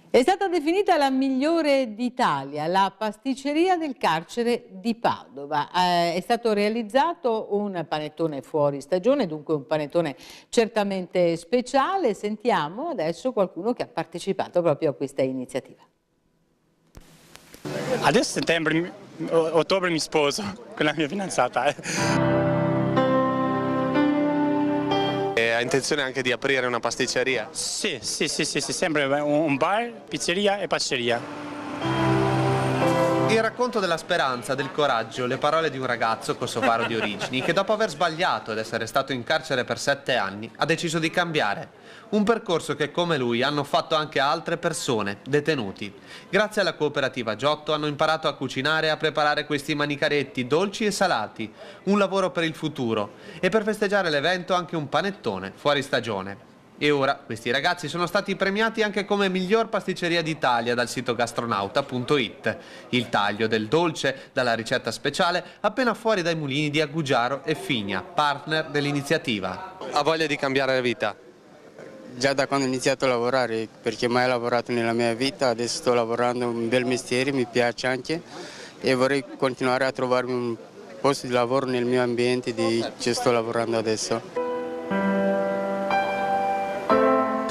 È stata definita la migliore d'Italia, la pasticceria del carcere di Padova. È stato realizzato un panettone fuori stagione, dunque un panettone certamente speciale. Sentiamo adesso qualcuno che ha partecipato proprio a questa iniziativa. Adesso ottobre mi sposo con la mia fidanzata. Ha intenzione anche di aprire una pasticceria? Sì, sempre un bar, pizzeria e pasticceria. Il racconto della speranza, del coraggio, le parole di un ragazzo kosovaro di origini che dopo aver sbagliato ed essere stato in carcere per 7 anni ha deciso di cambiare. Un percorso che come lui hanno fatto anche altre persone, detenuti. Grazie alla cooperativa Giotto hanno imparato a cucinare e a preparare questi manicaretti dolci e salati. Un lavoro per il futuro e per festeggiare l'evento anche un panettone fuori stagione. E ora questi ragazzi sono stati premiati anche come miglior pasticceria d'Italia dal sito gastronauta.it. Il taglio del dolce dalla ricetta speciale appena fuori dai mulini di Agugiaro e Figna, partner dell'iniziativa. Ha voglia di cambiare vita? Già da quando ho iniziato a lavorare, perché mai ho lavorato nella mia vita, adesso sto lavorando un bel mestiere, mi piace anche e vorrei continuare a trovarmi un posto di lavoro nel mio ambiente di cui sto lavorando adesso.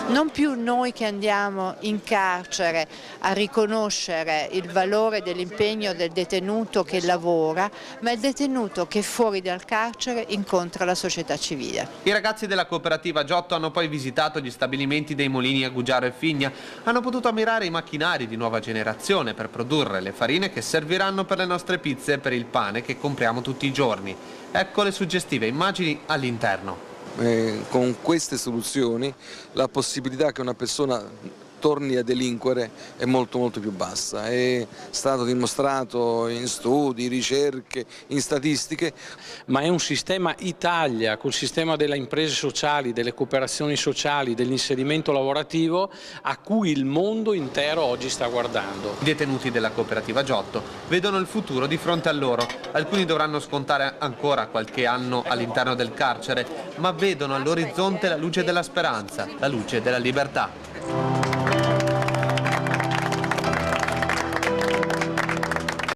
Non più noi che andiamo in carcere a riconoscere il valore dell'impegno del detenuto che lavora, ma il detenuto che fuori dal carcere incontra la società civile. I ragazzi della cooperativa Giotto hanno poi visitato gli stabilimenti dei mulini Agugiaro e Figna, hanno potuto ammirare i macchinari di nuova generazione per produrre le farine che serviranno per le nostre pizze e per il pane che compriamo tutti i giorni. Ecco le suggestive immagini all'interno. Con queste soluzioni la possibilità che una persona torni a delinquere è molto più bassa. È stato dimostrato in studi, ricerche, in statistiche. Ma è un sistema Italia, col sistema delle imprese sociali, delle cooperazioni sociali, dell'inserimento lavorativo a cui il mondo intero oggi sta guardando. I detenuti della cooperativa Giotto vedono il futuro di fronte a loro. Alcuni dovranno scontare ancora qualche anno all'interno del carcere, ma vedono all'orizzonte la luce della speranza, la luce della libertà.